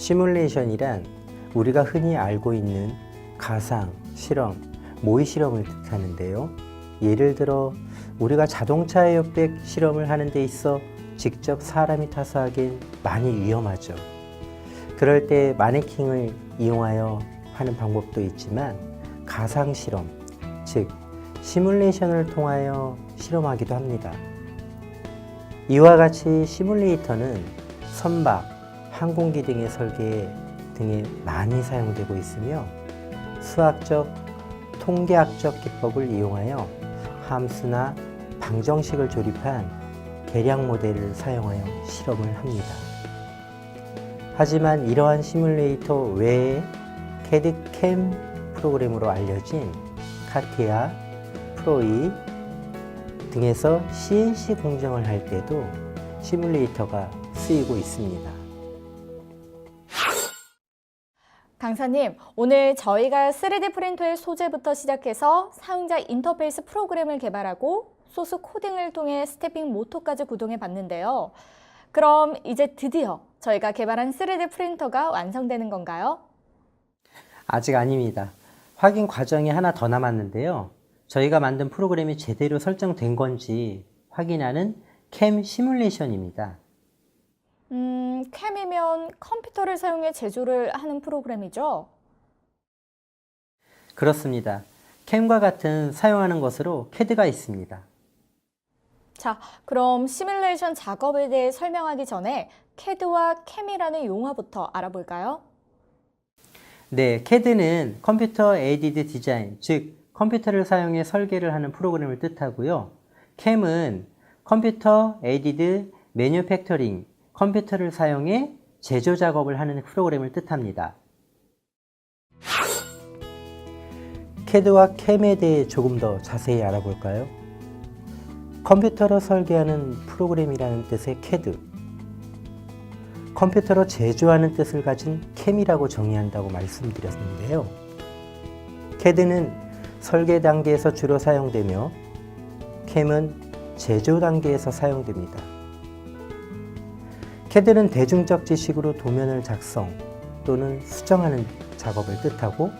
시뮬레이션이란 우리가 흔히 알고 있는 가상, 실험, 모의 실험을 뜻하는데요. 예를 들어 우리가 자동차 에어백 실험을 하는 데 있어 직접 사람이 타서 하긴 많이 위험하죠. 그럴 때 마네킹을 이용하여 하는 방법도 있지만 가상 실험, 즉 시뮬레이션을 통하여 실험하기도 합니다. 이와 같이 시뮬레이터는 선박, 항공기 등의 설계 등에 많이 사용되고 있으며 수학적, 통계학적 기법을 이용하여 함수나 방정식을 조립한 계량 모델을 사용하여 실험을 합니다. 하지만 이러한 시뮬레이터 외에 CAD CAM 프로그램으로 알려진 카티아, 프로이 등에서 CNC 공정을 할 때도 시뮬레이터가 쓰이고 있습니다. 강사님, 오늘 저희가 3D 프린터의 소재부터 시작해서 사용자 인터페이스 프로그램을 개발하고 소스 코딩을 통해 스태핑 모터까지 구동해 봤는데요. 그럼 이제 드디어 저희가 개발한 3D 프린터가 완성되는 건가요? 아직 아닙니다. 확인 과정이 하나 더 남았는데요. 저희가 만든 프로그램이 제대로 설정된 건지 확인하는 CAM 시뮬레이션입니다. 캠이면 컴퓨터를 사용해 제조를 하는 프로그램이죠? 그렇습니다. CAM과 같은 사용하는 것으로 CAD가 있습니다. 자, 그럼 시뮬레이션 작업에 대해 설명하기 전에 CAD와 캠이라는 용어부터 알아볼까요? 네, CAD는 컴퓨터 에이디드 디자인, 즉 컴퓨터를 사용해 설계를 하는 프로그램을 뜻하고요. CAM은 컴퓨터 에이디드 매뉴팩처링, 컴퓨터를 사용해 제조 작업을 하는 프로그램을 뜻합니다. CAD와 CAM에 대해 조금 더 자세히 알아볼까요? 컴퓨터로 설계하는 프로그램이라는 뜻의 CAD, 컴퓨터로 제조하는 뜻을 가진 CAM이라고 정의한다고 말씀드렸는데요. CAD는 설계 단계에서 주로 사용되며 CAM은 제조 단계에서 사용됩니다. CAD는 대중적 지식으로 도면을 작성 또는 수정하는 작업을 뜻하고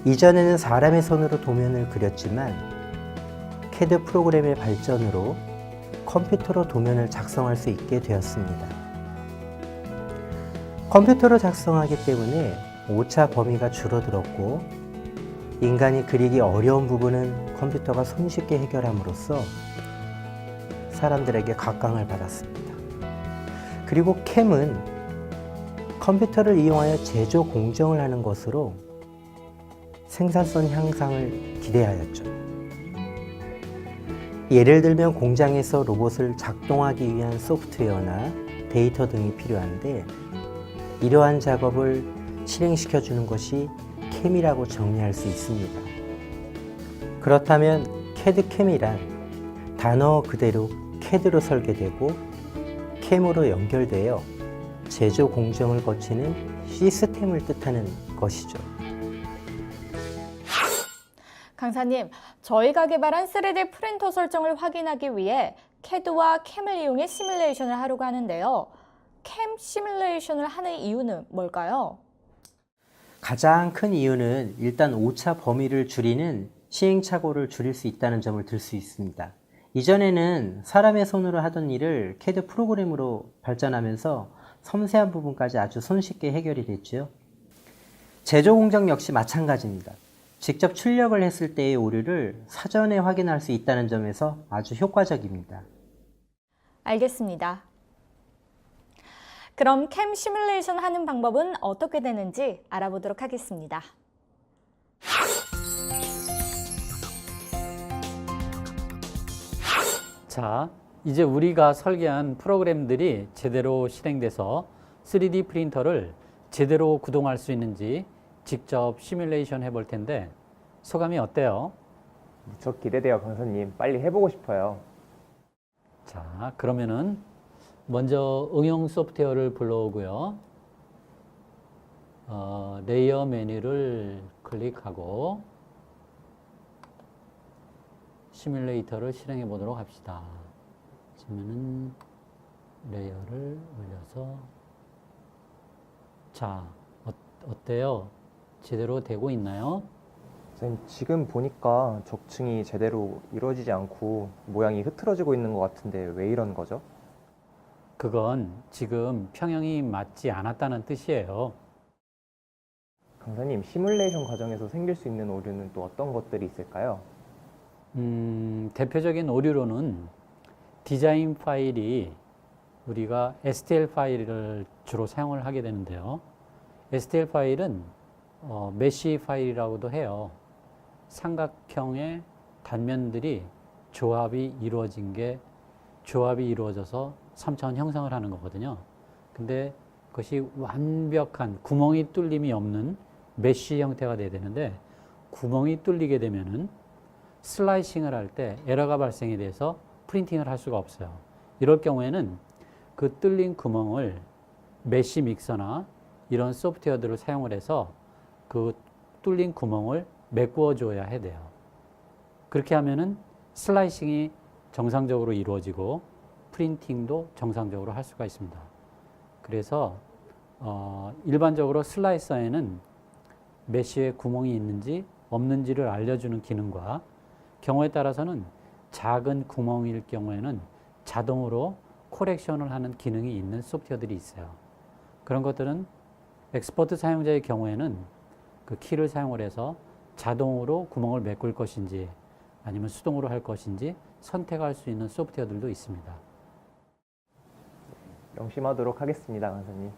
이전에는 사람의 손으로 도면을 그렸지만 CAD 프로그램의 발전으로 컴퓨터로 도면을 작성할 수 있게 되었습니다. 컴퓨터로 작성하기 때문에 오차 범위가 줄어들었고 인간이 그리기 어려운 부분은 컴퓨터가 손쉽게 해결함으로써 사람들에게 각광을 받았습니다. 그리고 CAM은 컴퓨터를 이용하여 제조 공정을 하는 것으로 생산성 향상을 기대하였죠. 예를 들면 공장에서 로봇을 작동하기 위한 소프트웨어나 데이터 등이 필요한데 이러한 작업을 실행시켜주는 것이 CAM이라고 정리할 수 있습니다. 그렇다면 CAD CAM이란 단어 그대로 CAD로 설계되고 CAM으로 연결되어 제조 공정을 거치는 시스템을 뜻하는 것이죠. 강사님, 저희가 개발한 3D 프린터 설정을 확인하기 위해 CAD와 CAM을 이용해 시뮬레이션을 하려고 하는데요. CAM 시뮬레이션을 하는 이유는 뭘까요? 가장 큰 이유는 일단 오차 범위를 줄이는 시행착오를 줄일 수 있다는 점을 들 수 있습니다. 이전에는 사람의 손으로 하던 일을 CAD 프로그램으로 발전하면서 섬세한 부분까지 아주 손쉽게 해결이 됐죠. 제조 공정 역시 마찬가지입니다. 직접 출력을 했을 때의 오류를 사전에 확인할 수 있다는 점에서 아주 효과적입니다. 알겠습니다. 그럼 CAM 시뮬레이션 하는 방법은 어떻게 되는지 알아보도록 하겠습니다. 자, 이제 우리가 설계한 프로그램들이 제대로 실행돼서 3D 프린터를 제대로 구동할 수 있는지 직접 시뮬레이션 해볼 텐데 소감이 어때요? 무척 기대돼요, 강사님. 빨리 해보고 싶어요. 자, 그러면은 먼저 응용 소프트웨어를 불러오고요. 레이어 메뉴를 클릭하고 시뮬레이터를 실행해 보도록 합시다. 그러면은 레이어를 올려서 자, 어때요? 제대로 되고 있나요? 선생님, 지금 보니까 적층이 제대로 이루어지지 않고 모양이 흐트러지고 있는 것 같은데 왜 이런 거죠? 그건 지금 평형이 맞지 않았다는 뜻이에요. 강사님, 시뮬레이션 과정에서 생길 수 있는 오류는 또 어떤 것들이 있을까요? 대표적인 오류로는 디자인 파일이 우리가 STL 파일을 주로 사용을 하게 되는데요. STL 파일은 메쉬 파일이라고도 해요. 삼각형의 단면들이 조합이 이루어져서 3차원 형상을 하는 거거든요. 근데 그것이 완벽한 구멍이 뚫림이 없는 메쉬 형태가 돼야 되는데, 구멍이 뚫리게 되면은 슬라이싱을 할 때 에러가 발생이 돼서 프린팅을 할 수가 없어요. 이럴 경우에는 그 뚫린 구멍을 메쉬 믹서나 이런 소프트웨어들을 사용을 해서 그 뚫린 구멍을 메꾸어 줘야 돼요. 그렇게 하면은 슬라이싱이 정상적으로 이루어지고 프린팅도 정상적으로 할 수가 있습니다. 그래서 일반적으로 슬라이서에는 메쉬에 구멍이 있는지 없는지를 알려주는 기능과, 경우에 따라서는 작은 구멍일 경우에는 자동으로 코렉션을 하는 기능이 있는 소프트웨어들이 있어요. 그런 것들은 엑스퍼트 사용자의 경우에는 그 키를 사용을 해서 자동으로 구멍을 메꿀 것인지 아니면 수동으로 할 것인지 선택할 수 있는 소프트웨어들도 있습니다. 명심하도록 하겠습니다, 강사님.